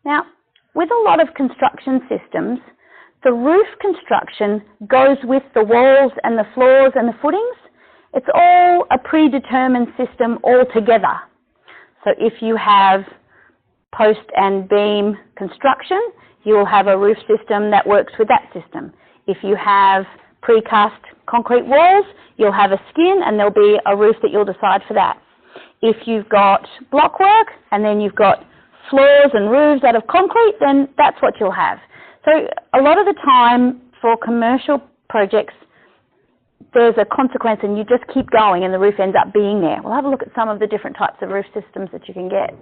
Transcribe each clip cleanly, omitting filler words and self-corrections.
Now, with a lot of construction systems, the roof construction goes with the walls and the floors and the footings. It's all a predetermined system altogether. So if you have post and beam construction, you will have a roof system that works with that system. If you have precast concrete walls, you'll have a skin and there'll be a roof that you'll decide for that. If you've got block work and then you've got floors and roofs out of concrete, then that's what you'll have. So a lot of the time for commercial projects, there's a consequence and you just keep going and the roof ends up being there. We'll have a look at some of the different types of roof systems that you can get.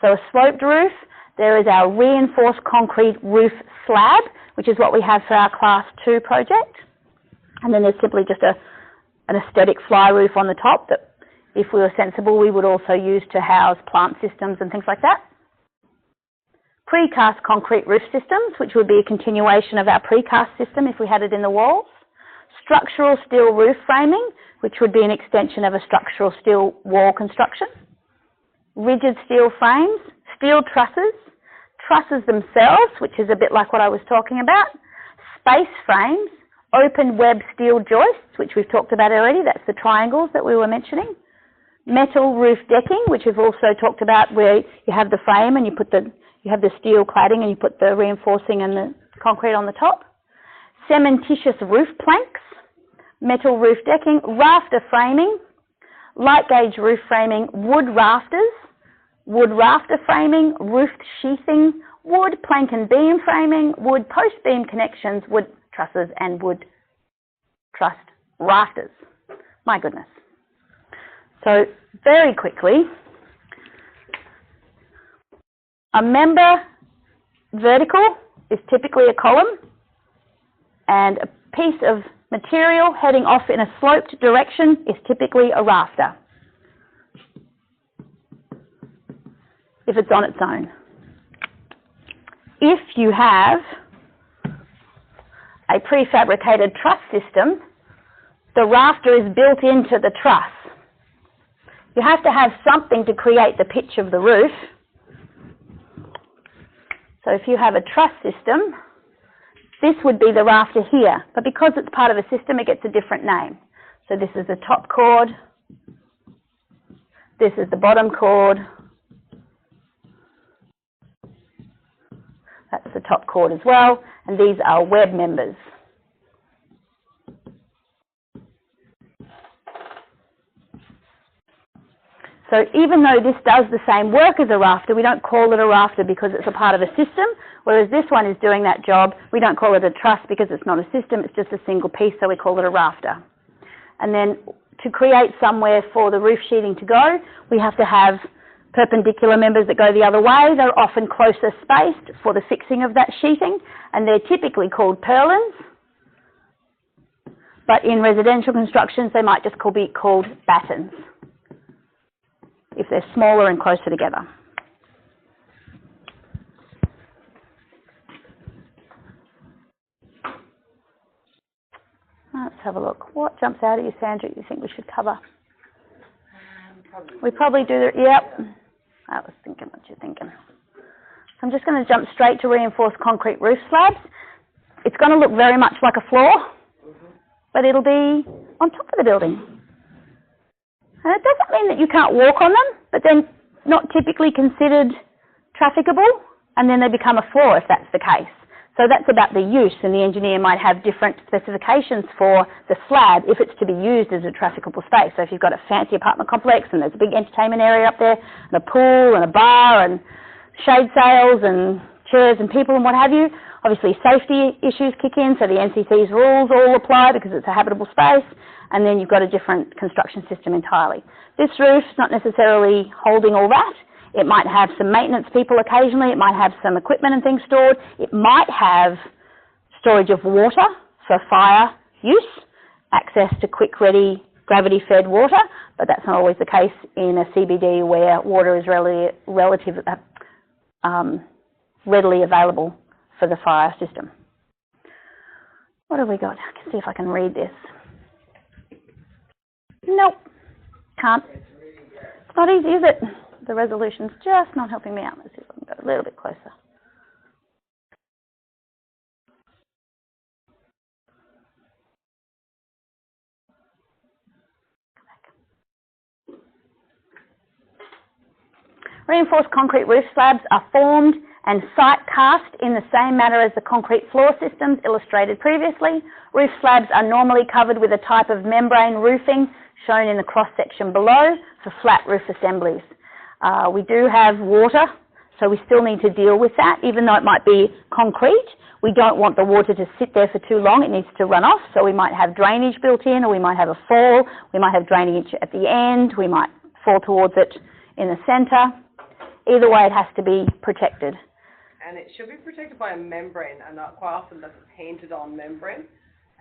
So a sloped roof, there is our reinforced concrete roof slab, which is what we have for our Class 2 project. And then there's simply just an aesthetic fly roof on the top that, if we were sensible, we would also use to house plant systems and things like that. Precast concrete roof systems, which would be a continuation of our precast system if we had it in the walls. Structural steel roof framing, which would be an extension of a structural steel wall construction. Rigid steel frames, steel trusses, trusses themselves, which is a bit like what I was talking about. Space frames, open web steel joists, which we've talked about already, that's the triangles that we were mentioning. Metal roof decking, which we've also talked about, where you have the frame and you have the steel cladding and you put the reinforcing and the concrete on the top. Cementitious roof planks, metal roof decking, rafter framing, light gauge roof framing, wood rafters, wood rafter framing, roofed sheathing, wood plank and beam framing, wood post beam connections, wood trusses and wood trussed rafters. My goodness. So very quickly, a member vertical is typically a column, and a piece of material heading off in a sloped direction is typically a rafter, if it's on its own. If you have a prefabricated truss system, the rafter is built into the truss. You have to have something to create the pitch of the roof. So if you have a truss system, this would be the rafter here, but because it's part of a system, it gets a different name. So this is the top chord, this is the bottom chord, that's the top chord as well, and these are web members. So even though this does the same work as a rafter, we don't call it a rafter because it's a part of a system, whereas this one is doing that job. We don't call it a truss because it's not a system, it's just a single piece, so we call it a rafter. And then to create somewhere for the roof sheeting to go, we have to have perpendicular members that go the other way. They're often closer spaced for the fixing of that sheeting, and they're typically called purlins. But in residential constructions, they might just be called battens, if they're smaller and closer together. Let's have a look. What jumps out at you, Sandra, you think we should cover? We probably do the, yep. I was thinking what you're thinking. I'm just going to jump straight to reinforced concrete roof slabs. It's going to look very much like a floor, but it'll be on top of the building. And it doesn't mean that you can't walk on them, but they're not typically considered trafficable, and then they become a floor if that's the case. So that's about the use, and the engineer might have different specifications for the slab if it's to be used as a trafficable space. So if you've got a fancy apartment complex and there's a big entertainment area up there, and a pool and a bar and shade sails and chairs and people and what have you, obviously safety issues kick in, so the NCC's rules all apply because it's a habitable space, and then you've got a different construction system entirely. This roof's not necessarily holding all that. It might have some maintenance people occasionally, it might have some equipment and things stored, it might have storage of water for fire use, access to quick ready gravity fed water, but that's not always the case in a CBD where water is readily available for the fire system. What have we got? I can see if I can read this. Nope, can't. It's not easy, is it? The resolution's just not helping me out. Let's see if I can go a little bit closer. Reinforced concrete roof slabs are formed and site cast in the same manner as the concrete floor systems illustrated previously. Roof slabs are normally covered with a type of membrane roofing shown in the cross-section below for flat roof assemblies. We do have water, so we still need to deal with that. Even though it might be concrete, we don't want the water to sit there for too long. It needs to run off, so we might have drainage built in, or we might have a fall. We might have drainage at the end. We might fall towards it in the centre. Either way, it has to be protected. And it should be protected by a membrane, and not quite often that's a painted on membrane.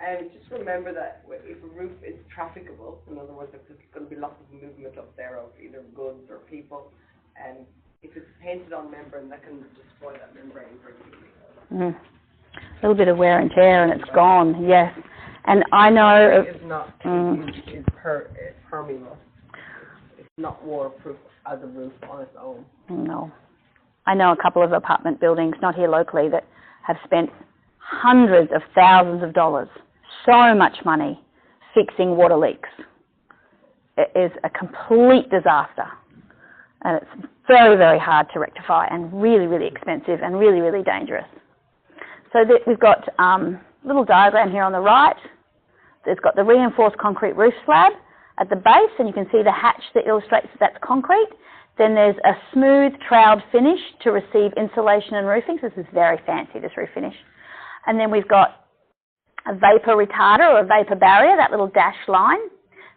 And just remember that if a roof is trafficable, in other words, if there's going to be lots of movement up there of either goods or people, and if it's painted on membrane, that can destroy that membrane very quickly. A little bit of wear and tear and it's gone, yes. And I know... It's not, it's permeable. It's not waterproof as a roof on its own. No. I know a couple of apartment buildings, not here locally, that have spent hundreds of thousands of dollars, so much money, fixing water leaks. It is a complete disaster. And it's very, very hard to rectify and really, really expensive and really, really dangerous. So we've got a little diagram here on the right. It's got the reinforced concrete roof slab at the base, and you can see the hatch that illustrates that that's concrete. Then there's a smooth troweled finish to receive insulation and roofing. So this is very fancy, this roof finish. And then we've got a vapour retarder or a vapour barrier, that little dashed line.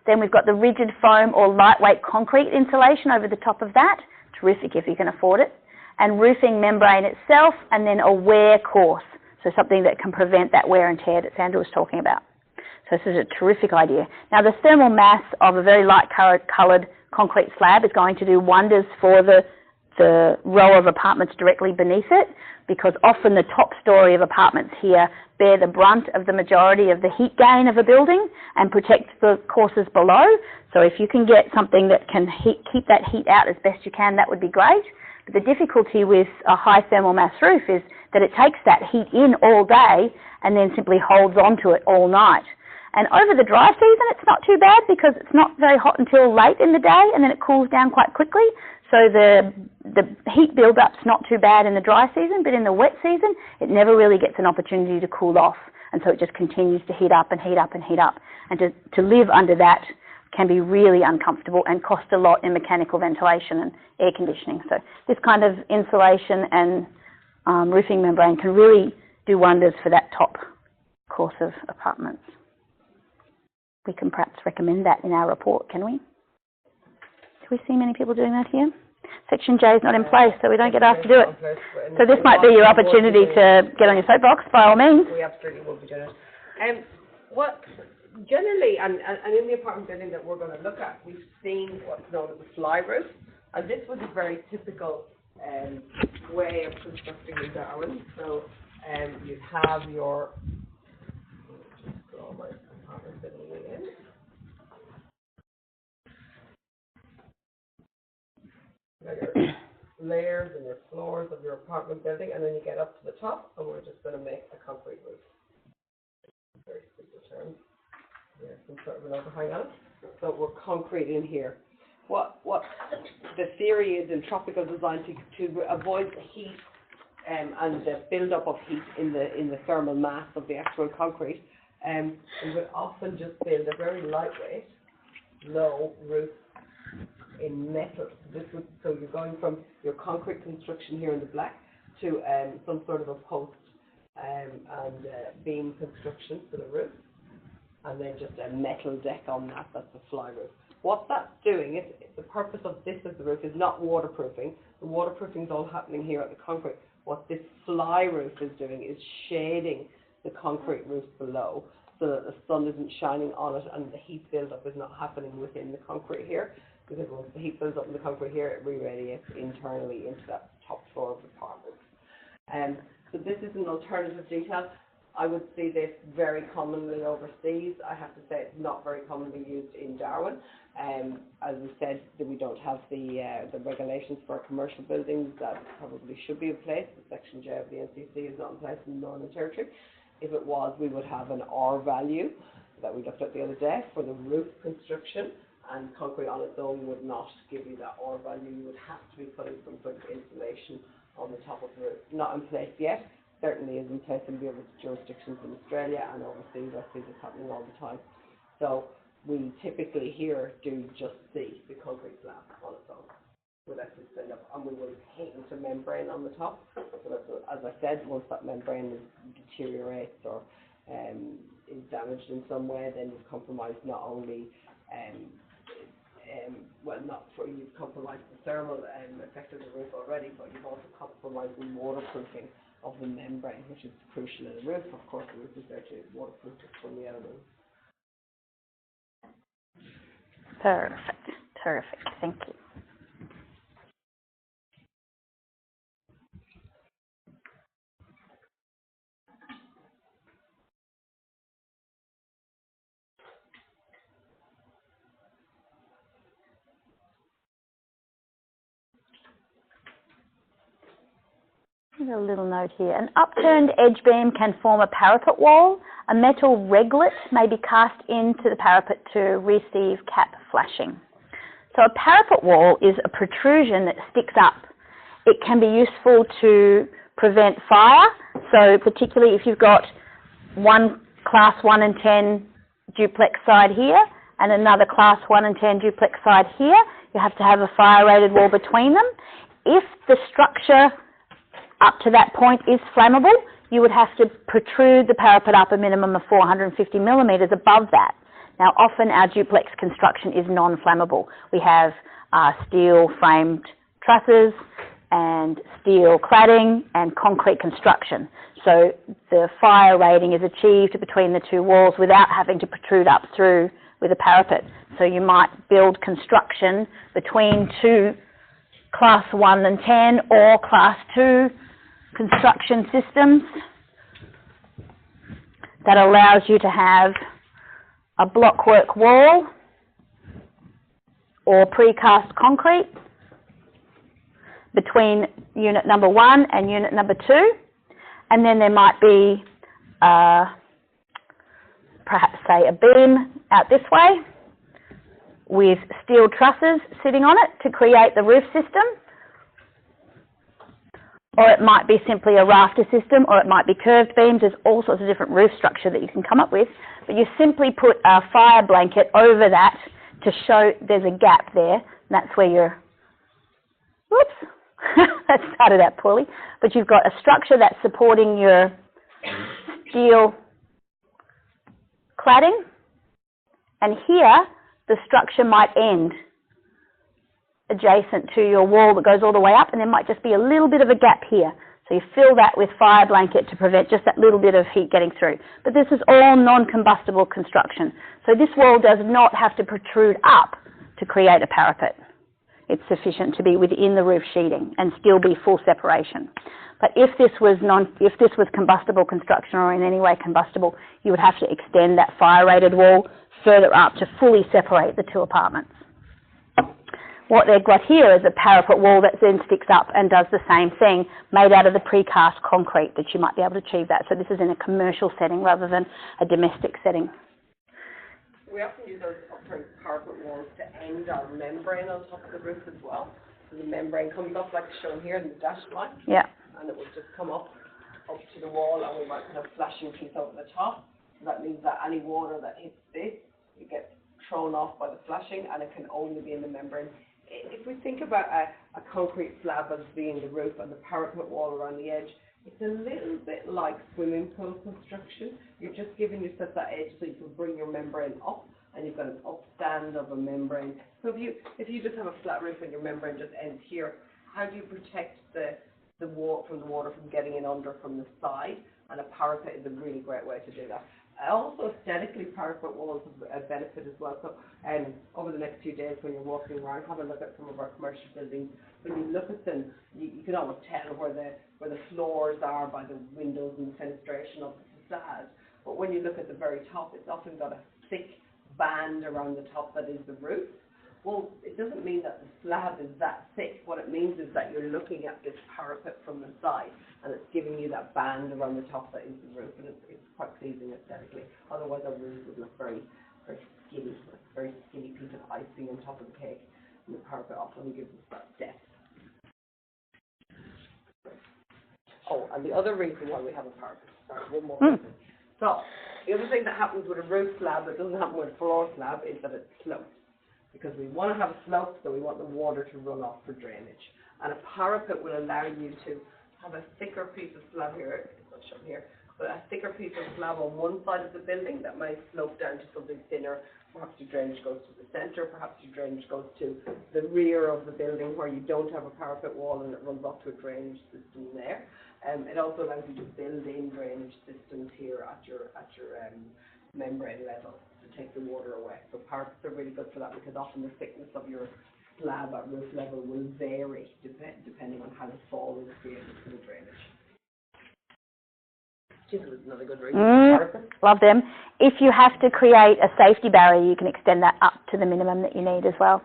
Then we've got the rigid foam or lightweight concrete insulation over the top of that. Terrific if you can afford it. And roofing membrane itself, and then a wear course. So something that can prevent that wear and tear that Sandra was talking about. So this is a terrific idea. Now the thermal mass of a very light coloured concrete slab is going to do wonders for the row of apartments directly beneath it, because often the top story of apartments here bear the brunt of the majority of the heat gain of a building and protect the courses below. So if you can get something that can keep that heat out as best you can, that would be great. But the difficulty with a high thermal mass roof is that it takes that heat in all day and then simply holds onto it all night. And over the dry season, it's not too bad because it's not very hot until late in the day, and then it cools down quite quickly. So the heat build-up's not too bad in the dry season, but in the wet season, it never really gets an opportunity to cool off. And so it just continues to heat up and heat up and heat up. And to live under that can be really uncomfortable and cost a lot in mechanical ventilation and air conditioning. So this kind of insulation and roofing membrane can really do wonders for that top course of apartments. We can perhaps recommend that in our report, can we? Do we see many people doing that here? Section J is not in place, so we don't get asked to do it. So this might be your opportunity to get on your soapbox, by all means. We absolutely will be doing it. What generally, and in the apartment building that we're going to look at, we've seen what's known as a fly roof, and this was a very typical way of constructing in Darwin. So you have your, just draw my apartment building in. Your layers and your floors of your apartment building, and then you get up to the top, and we're just going to make a concrete roof. Very simple terms. There's some sort of an overhang on it. So we're concrete in here. What the theory is in tropical design to avoid the heat and the build-up of heat in the thermal mass of the actual concrete, we would often just build a very lightweight, low roof in metal. So you're going from your concrete construction here in the black to some sort of a post and beam construction for the roof, and then just a metal deck on that. That's a fly roof. What that's doing is the purpose of this as the roof is not waterproofing. The waterproofing is all happening here at the concrete. What this fly roof is doing is shading the concrete roof below, so that the sun isn't shining on it and the heat build-up is not happening within the concrete here. Because once the heat builds up in the concrete here, it re-radiates internally into that top floor of the apartment. So this is an alternative detail. I would see this very commonly overseas. I have to say it's not very commonly used in Darwin. As we said, that we don't have the regulations for commercial buildings that probably should be in place. The Section J of the NCC is not in place in the Northern Territory. If it was, we would have an R value that we looked at the other day for the roof construction, and concrete on its own would not give you that R value. You would have to be putting some sort of insulation on the top of the roof. Not in place yet, certainly is in place in the other jurisdictions in Australia and overseas. I see this happening all the time. So we typically here do just see the concrete slab on its own without the stand up, and we will paint a membrane on the top. So that's, as I said, once that membrane deteriorates or is damaged in some way, then you've compromised not only you've compromised the thermal effect of the roof already, but you've also compromised the waterproofing of the membrane, which is crucial in a roof. Of course, the roof is there to waterproof it from the elements. Perfect. Terrific. Thank you. There's a little note here. An upturned edge beam can form a parapet wall. A metal reglet may be cast into the parapet to receive cap flashing. So a parapet wall is a protrusion that sticks up. It can be useful to prevent fire. So particularly if you've got one class 1 and 10 duplex side here and another class 1 and 10 duplex side here, you have to have a fire rated wall between them. If the structure up to that point is flammable, you would have to protrude the parapet up a minimum of 450 millimetres above that. Now, often our duplex construction is non-flammable. We have steel framed trusses and steel cladding and concrete construction. So the fire rating is achieved between the two walls without having to protrude up through with a parapet. So you might build construction between two class 1 and 10 or class 2 construction systems that allows you to have a blockwork wall or precast concrete between unit number 1 and unit number 2, and then there might be perhaps say a beam out this way with steel trusses sitting on it to create the roof system. Or it might be simply a rafter system, or it might be curved beams. There's all sorts of different roof structure that you can come up with. But you simply put a fire blanket over that to show there's a gap there. And that's where you're, whoops, that started out poorly. But you've got a structure that's supporting your steel cladding. And here, the structure might end adjacent to your wall that goes all the way up, and there might just be a little bit of a gap here. So you fill that with fire blanket to prevent just that little bit of heat getting through. But this is all non-combustible construction. So this wall does not have to protrude up to create a parapet. It's sufficient to be within the roof sheeting and still be full separation. But if this was combustible construction or in any way combustible, you would have to extend that fire-rated wall further up to fully separate the two apartments. What they've got here is a parapet wall that then sticks up and does the same thing, made out of the precast concrete that you might be able to achieve that. So this is in a commercial setting rather than a domestic setting. We often use those upturned parapet walls to end our membrane on top of the roof as well. So the membrane comes up like shown here in the dashed line. Yeah. And it will just come up to the wall, and we might put a flashing piece over the top. So that means that any water that hits this, it gets thrown off by the flashing, and it can only be in the membrane. If we think about a concrete slab as being the roof and the parapet wall around the edge, it's a little bit like swimming pool construction. You're just giving yourself that edge so you can bring your membrane up, and you've got an upstand of a membrane. So if you just have a flat roof and your membrane just ends here, how do you protect the water from getting in under from the side? And a parapet is a really great way to do that. Also, aesthetically, parapet walls have a benefit as well. So, over the next few days, when you're walking around, have a look at some of our commercial buildings. When you look at them, you can almost tell where the floors are by the windows and the fenestration of the facade. But when you look at the very top, it's often got a thick band around the top that is the roof. Well, it doesn't mean that the slab is that thick. What it means is that you're looking at this parapet from the side, and it's giving you that band around the top that is the roof, and it's quite pleasing aesthetically. Otherwise, our roof would look very, very skinny, like a very skinny piece of icing on top of the cake. And the parapet often gives us that depth. Oh, and the other reason why we have a parapet, sorry, one more reason. So, the other thing that happens with a roof slab that doesn't happen with a floor slab is that it slopes. Because we want to have a slope, so we want the water to run off for drainage. And a parapet will allow you to have a thicker piece of slab here, it's not shown here, but a thicker piece of slab on one side of the building that might slope down to something thinner. Perhaps your drainage goes to the centre, perhaps your drainage goes to the rear of the building where you don't have a parapet wall and it runs off to a drainage system there. It also allows you to build in drainage systems here at your membrane level to take the water away. So parapets are really good for that because often the thickness of your slab at roof level will vary depending on how the fall is created for the drainage. This is another good reason. Love them. If you have to create a safety barrier, you can extend that up to the minimum that you need as well.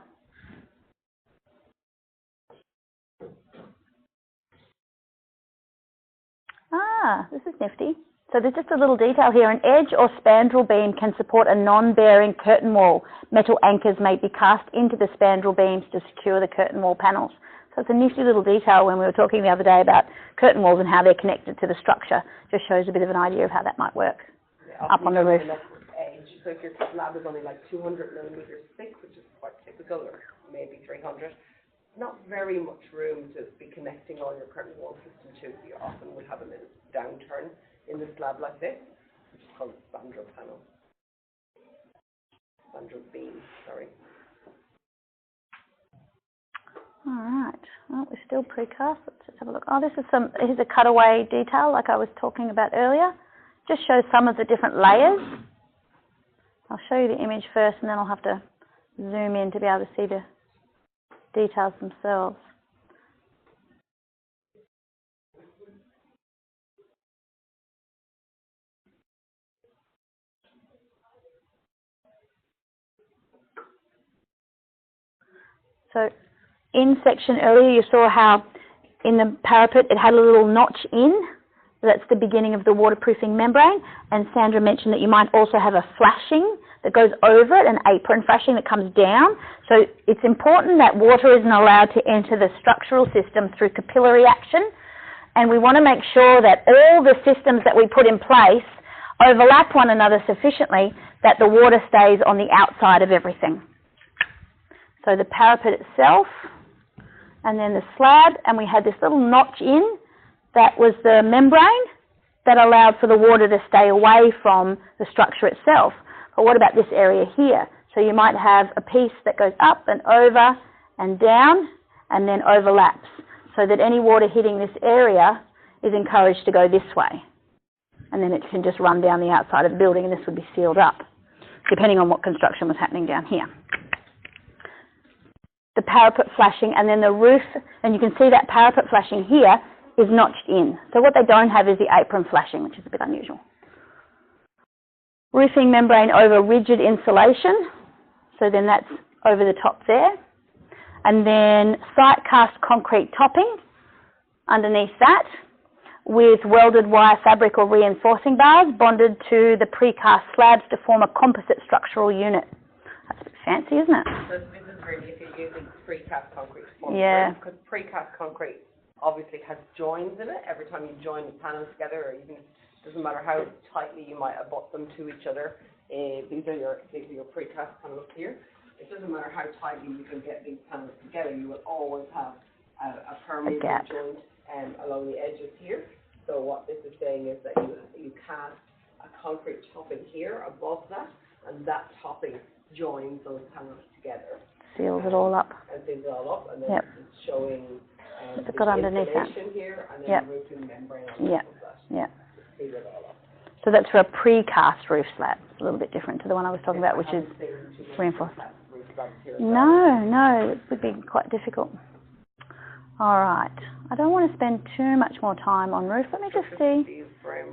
Ah, this is nifty. So there's just a little detail here. An edge or spandrel beam can support a non-bearing curtain wall. Metal anchors may be cast into the spandrel beams to secure the curtain wall panels. So it's a nifty little detail when we were talking the other day about curtain walls and how they're connected to the structure. Just shows a bit of an idea of how that might work up on the roof. Edge. So if your slab is only like 200 millimeters thick, which is quite typical, or maybe 300, not very much room to be connecting all your curtain wall system to. You often will have a little downturn in the slab like this, which is called spandrel panel. Spandrel beam, sorry. All right. Well, we're still precast. Let's just have a look. Oh, here's a cutaway detail like I was talking about earlier. Just shows some of the different layers. I'll show you the image first and then I'll have to zoom in to be able to see the details themselves. So in section earlier you saw how in the parapet it had a little notch in. That's the beginning of the waterproofing membrane, and Sandra mentioned that you might also have a flashing that goes over it, an apron flashing that comes down. So it's important that water isn't allowed to enter the structural system through capillary action, and we want to make sure that all the systems that we put in place overlap one another sufficiently that the water stays on the outside of everything. So the parapet itself, and then the slab, and we had this little notch in. That was the membrane that allowed for the water to stay away from the structure itself. But what about this area here? So you might have a piece that goes up and over and down and then overlaps so that any water hitting this area is encouraged to go this way. And then it can just run down the outside of the building and this would be sealed up, depending on what construction was happening down here. The parapet flashing and then the roof, and you can see that parapet flashing here is notched in. So what they don't have is the apron flashing, which is a bit unusual. Roofing membrane over rigid insulation. So then that's over the top there. And then site cast concrete topping underneath that with welded wire fabric or reinforcing bars bonded to the precast slabs to form a composite structural unit. That's a bit fancy, isn't it? So this is really if you're using precast concrete. Yeah. Because precast concrete obviously has joins in it. Every time you join the panels together, or even doesn't matter how tightly you might abut them to each other. These are your precast panels here. It doesn't matter how tightly you can get these panels together. You will always have a permeable joint along the edges here. So what this is saying is that you cast a concrete topping here above that, and that topping joins those panels together. Seals it all up. And seals it all up, and then it's showing it's got underneath that. Here, and then the roofing membrane on top of that. Yeah. Seal it all up. So that's for a precast roof slab. It's a little bit different to the one I was talking about, which is reinforced. No, it would be quite difficult. All right. I don't want to spend too much more time on roof. Let me just see.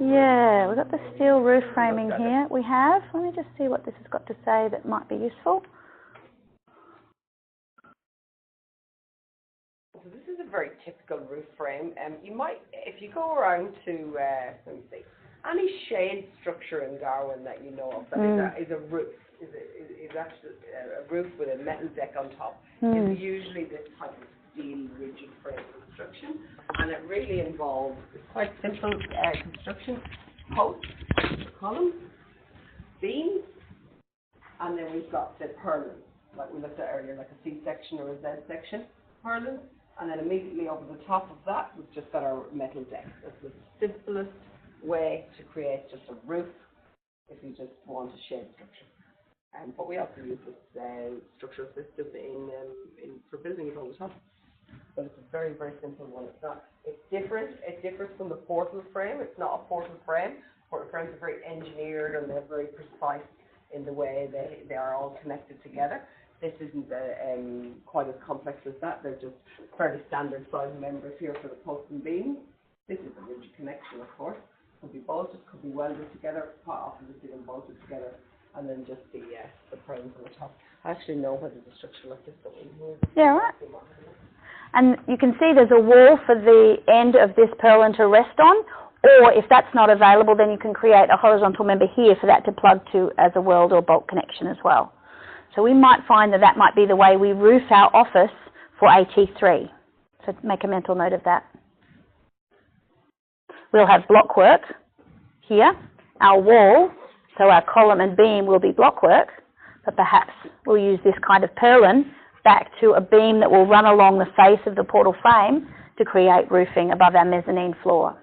Yeah, we've got the steel roof framing here. We have. Let me just see what this has got to say that might be useful. So this is a very typical roof frame. You might, if you go around to, let me see, any shade structure in Darwin that you know of that is a roof. is actually a roof with a metal deck on top. It's usually this type of steel rigid frame construction, and it really involves quite simple construction: posts, columns, beams, and then we've got the purlins, like we looked at earlier, like a C section or a Z section purlins, and then immediately over the top of that we've just got our metal deck. That's the simplest way to create just a roof if you just want a shade structure. But we also use this structural system for buildings all the time. But it's a very, very simple one. It's different. It differs from the portal frame. It's not a portal frame. Portal frames are very engineered and they're very precise in the way they are all connected together. This isn't quite as complex as that. They're just fairly standard size members here for the posts and beams. This is a rigid connection, of course. Could be bolted, could be welded together. Quite often we see them bolted together, and then just the purlins on the top. I actually know whether the structure like this, but yeah, right. And you can see there's a wall for the end of this purlin to rest on, or if that's not available, then you can create a horizontal member here for that to plug to as a weld or bolt connection as well. So we might find that that might be the way we roof our office for AT3. So make a mental note of that. We'll have block work here, our wall, so our column and beam will be block work, but perhaps we'll use this kind of purlin back to a beam that will run along the face of the portal frame to create roofing above our mezzanine floor.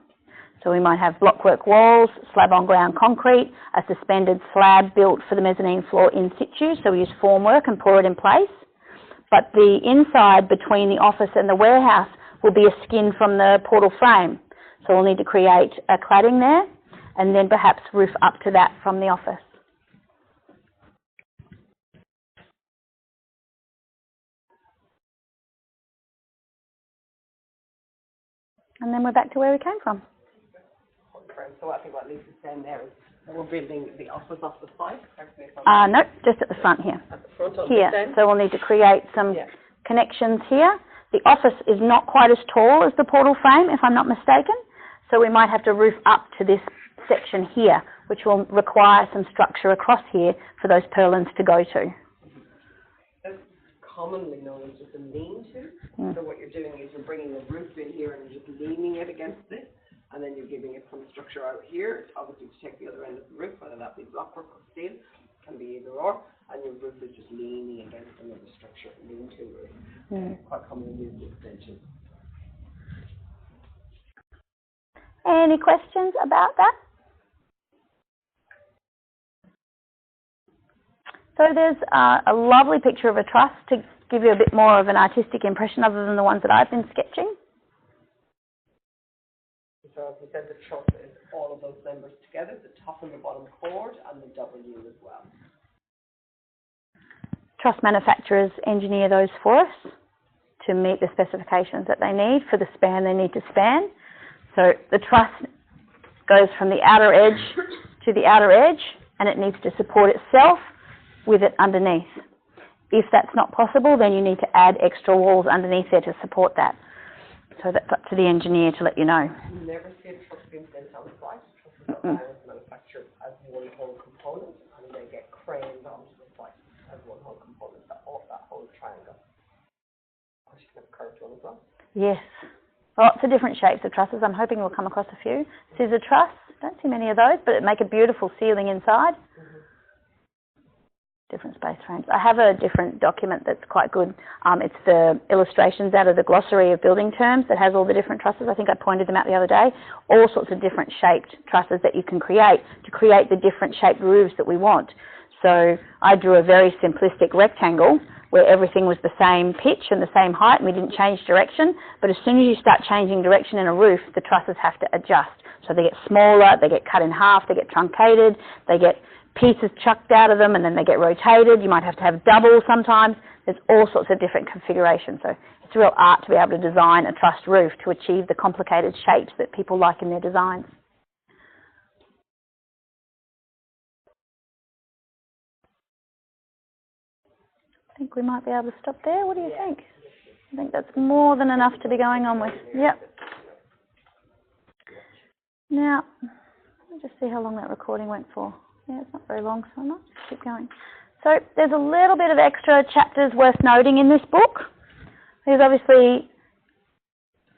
So we might have blockwork walls, slab on ground concrete, a suspended slab built for the mezzanine floor in situ, so we use formwork and pour it in place. But the inside between the office and the warehouse will be a skin from the portal frame. So we'll need to create a cladding there and then perhaps roof up to that from the office. And then we're back to where we came from. So I think what Lisa's saying there is that we're building the office off the side. No, just at the front here. At the front on here. this end. So we'll need to create some connections here. The office is not quite as tall as the portal frame, if I'm not mistaken. So we might have to roof up to this section here, which will require some structure across here for those purlins to go to. That's commonly known as just a lean-to. So what you're doing is you're bringing the roof in here and you're just leaning it against this, and then you're giving it some structure out here, obviously to take the other end of the roof, whether that be blockwork or steel, can be either or, and your roof is just leaning against another structure, lean-to roof. Quite commonly used extension. Any questions about that? So there's a lovely picture of a truss to give you a bit more of an artistic impression other than the ones that I've been sketching. So as we said, the truss is all of those members together, the top and the bottom chord and the W as well. Truss manufacturers engineer those for us to meet the specifications that they need for the span they need to span. So the truss goes from the outer edge to the outer edge, and it needs to support itself with it underneath. If that's not possible, then you need to add extra walls underneath there to support that. So that's up to the engineer to let you know. You never see a truss being sent on site. Trusses are manufactured as one whole component, and they get craned onto the site as one whole component, that whole triangle. Or you can have a curved one as well. Yes. Lots of different shapes of trusses. I'm hoping we'll come across a few. Scissor truss, don't see many of those, but it make a beautiful ceiling inside. Different space frames. I have a different document that's quite good. It's the illustrations out of the glossary of building terms that has all the different trusses. I think I pointed them out the other day. All sorts of different shaped trusses that you can create to create the different shaped roofs that we want. So I drew a very simplistic rectangle where everything was the same pitch and the same height and we didn't change direction. But as soon as you start changing direction in a roof, the trusses have to adjust. So they get smaller, they get cut in half, they get truncated, they get pieces chucked out of them and then they get rotated. You might have to have double sometimes. There's all sorts of different configurations. So it's a real art to be able to design a trussed roof to achieve the complicated shapes that people like in their designs. I think we might be able to stop there. What do you think? I think that's more than enough to be going on with. Yep. Now, let me just see how long that recording went for. Yeah, it's not very long, so I might just keep going. So there's a little bit of extra chapters worth noting in this book. Because obviously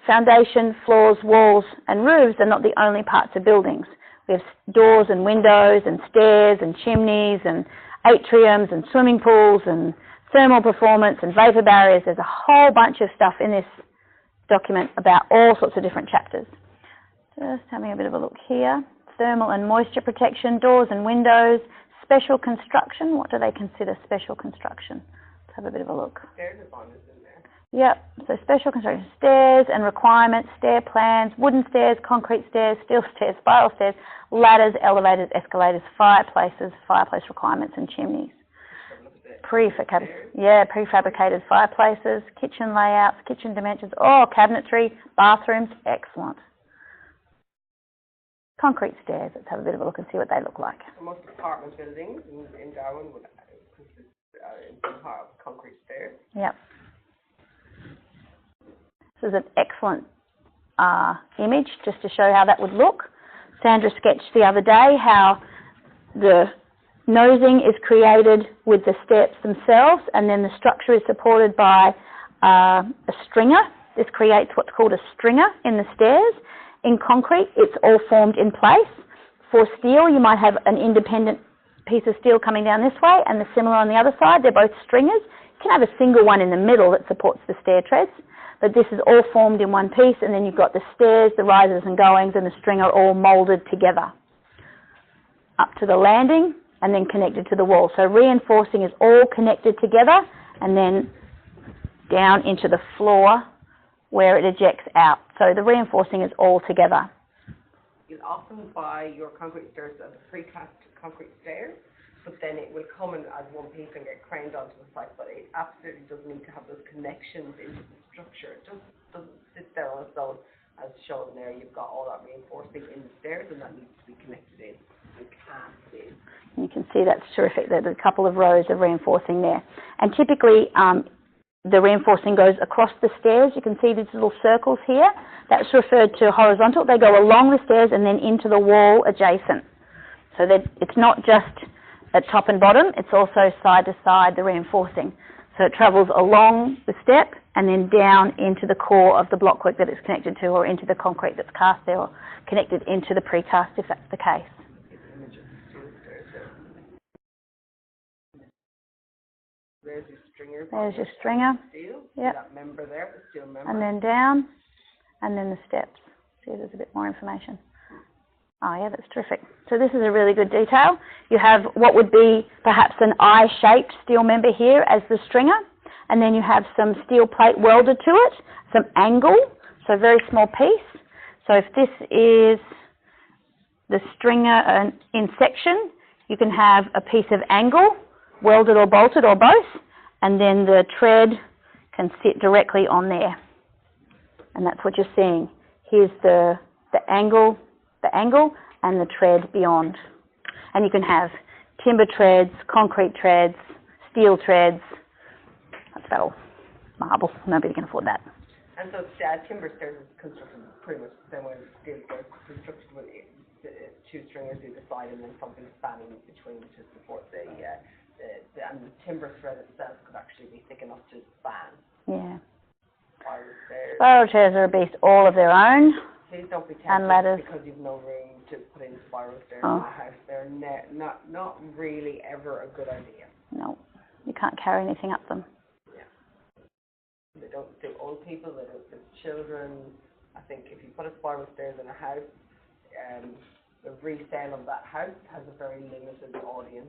foundation, floors, walls and roofs are not the only parts of buildings. We have doors and windows and stairs and chimneys and atriums and swimming pools and thermal performance and vapour barriers. There's a whole bunch of stuff in this document about all sorts of different chapters. Just having a bit of a look here. Thermal and moisture protection, doors and windows, special construction. What do they consider special construction? Let's have a bit of a look. Stairs are bonded in there. Yep, so special construction, stairs and requirements, stair plans, wooden stairs, concrete stairs, steel stairs, spiral stairs, ladders, elevators, escalators, fireplaces, fireplace requirements and chimneys. Prefabricated fireplaces, kitchen layouts, kitchen dimensions, cabinetry, bathrooms, excellent. Concrete stairs, let's have a bit of a look and see what they look like. Most apartment buildings in Darwin would consist in part of concrete stairs. Yep. This is an excellent image just to show how that would look. Sandra sketched the other day how the nosing is created with the steps themselves, and then the structure is supported by a stringer. This creates what's called a stringer in the stairs. In concrete, it's all formed in place. For steel, you might have an independent piece of steel coming down this way and the similar on the other side. They're both stringers. You can have a single one in the middle that supports the stair treads, but this is all formed in one piece, and then you've got the stairs, the risers and goings, and the stringer all moulded together up to the landing and then connected to the wall. So reinforcing is all connected together and then down into the floor where it ejects out. So the reinforcing is all together. You'll often buy your concrete stairs as a precast concrete stair, but then it will come in as one piece and get craned onto the site, but it absolutely does need to have those connections into the structure. It just doesn't sit there on its own as shown there. You've got all that reinforcing in the stairs, and that needs to be connected in and cast in. You can see that's terrific. There's a couple of rows of reinforcing there. And typically the reinforcing goes across the stairs. You can see these little circles here. That's referred to horizontal. They go along the stairs and then into the wall adjacent. So that it's not just at top and bottom, it's also side to side, the reinforcing. So it travels along the step and then down into the core of the blockwork that it's connected to, or into the concrete that's cast there, or connected into the precast if that's the case. There's your stringer. There's your stringer. Steel. Yep. That member there, the steel member. And then down, and then the steps. See if there's a bit more information. Oh yeah, that's terrific. So this is a really good detail. You have what would be perhaps an eye-shaped steel member here as the stringer, and then you have some steel plate welded to it, some angle, so a very small piece. So if this is the stringer in section, you can have a piece of angle, welded or bolted or both, and then the tread can sit directly on there. And that's what you're seeing. Here's the angle and the tread beyond. And you can have timber treads, concrete treads, steel treads. That's about all. Marble, nobody can afford that. And so timber stairs is constructed pretty much the same way as steel stairs, constructed with two stringers either side and then something spanning between to support and the timber thread itself could actually be thick enough to span. Yeah. Spiral Spiral chairs are a beast all of their own. Please don't be And tempted ladders. because you've no room to put in spiral stairs in a house. They're not really ever a good idea. No, you can't carry anything up them. Yeah. They don't suit old people, they don't suit children. I think if you put a spiral stairs in a house, the resale of that house has a very limited audience.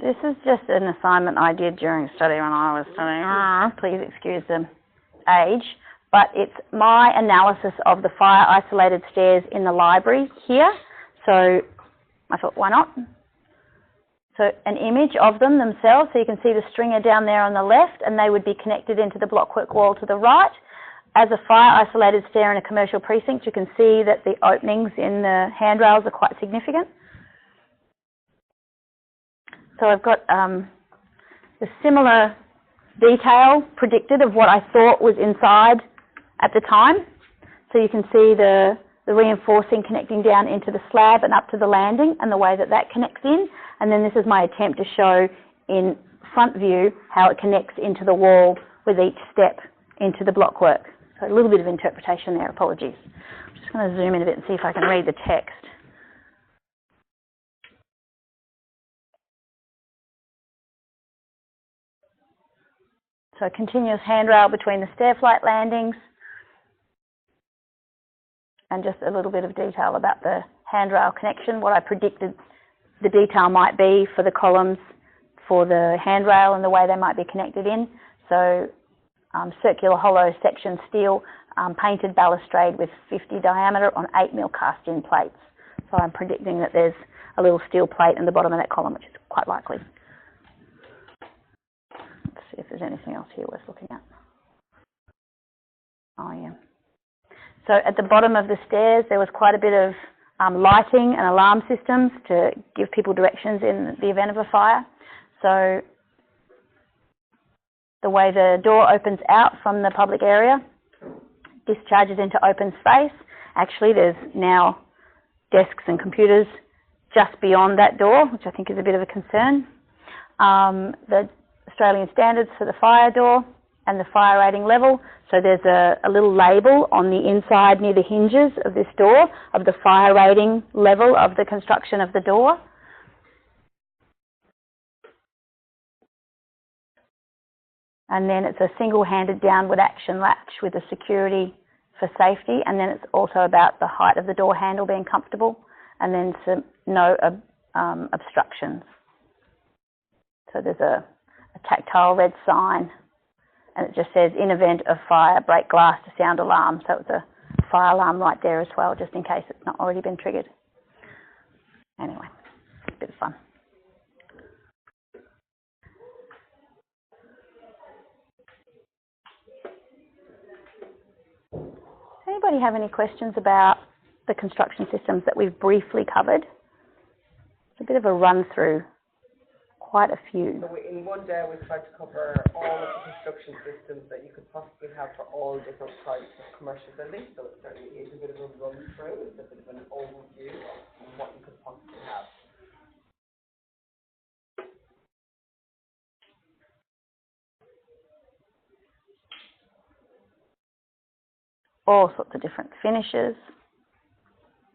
This is just an assignment I did during study when I was studying. Please excuse the age. But it's my analysis of the fire-isolated stairs in the library here. So I thought, why not? So an image of them themselves. So you can see the stringer down there on the left, and they would be connected into the blockwork wall to the right. As a fire-isolated stair in a commercial precinct, you can see that the openings in the handrails are quite significant. So I've got the similar detail predicted of what I thought was inside at the time. So you can see the reinforcing connecting down into the slab and up to the landing and the way that that connects in. And then this is my attempt to show in front view how it connects into the wall with each step into the blockwork. So a little bit of interpretation there, apologies. I'm just going to zoom in a bit and see if I can read the text. So continuous handrail between the stair flight landings, and just a little bit of detail about the handrail connection, what I predicted the detail might be for the columns for the handrail and the way they might be connected in. So circular hollow section steel, painted balustrade with 50 diameter on 8mm cast-in plates. So I'm predicting that there's a little steel plate in the bottom of that column, which is quite likely. Let's see if there's anything else here worth looking at. Oh yeah. So at the bottom of the stairs, there was quite a bit of lighting and alarm systems to give people directions in the event of a fire. So the way the door opens out from the public area, discharges into open space. Actually, there's now desks and computers just beyond that door, which I think is a bit of a concern. The Australian standards for the fire door and the fire rating level. So there's a little label on the inside near the hinges of this door of the fire rating level of the construction of the door. And then it's a single-handed downward action latch with a security for safety. And then it's also about the height of the door handle being comfortable, and then no obstructions. So there's a tactile red sign, and it just says, in event of fire, break glass to sound alarm. So it's a fire alarm right there as well, just in case it's not already been triggered. Anyway, it's a bit of fun. Anybody have any questions about the construction systems that we've briefly covered? It's a bit of a run through, quite a few. So in one day we tried to cover all of the construction systems that you could possibly have for all different types of commercial buildings. So it certainly is a bit of a run through, it's a bit of an overview of what you could possibly have. All sorts of different finishes,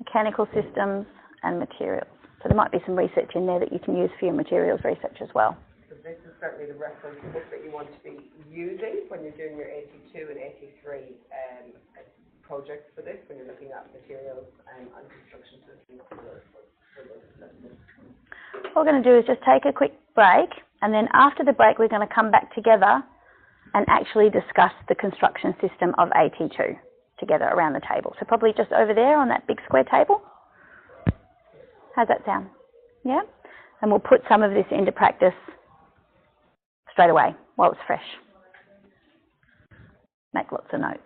mechanical systems and materials. So there might be some research in there that you can use for your materials research as well. So this is certainly the reference book that you want to be using when you're doing your AT2 and AT3 projects for this, when you're looking at materials and construction systems for those systems. What we're going to do is just take a quick break, and then after the break we're going to come back together and actually discuss the construction system of AT2 together around the table. So probably just over there on that big square table. How's that sound? Yeah? And we'll put some of this into practice straight away while it's fresh. Make lots of notes.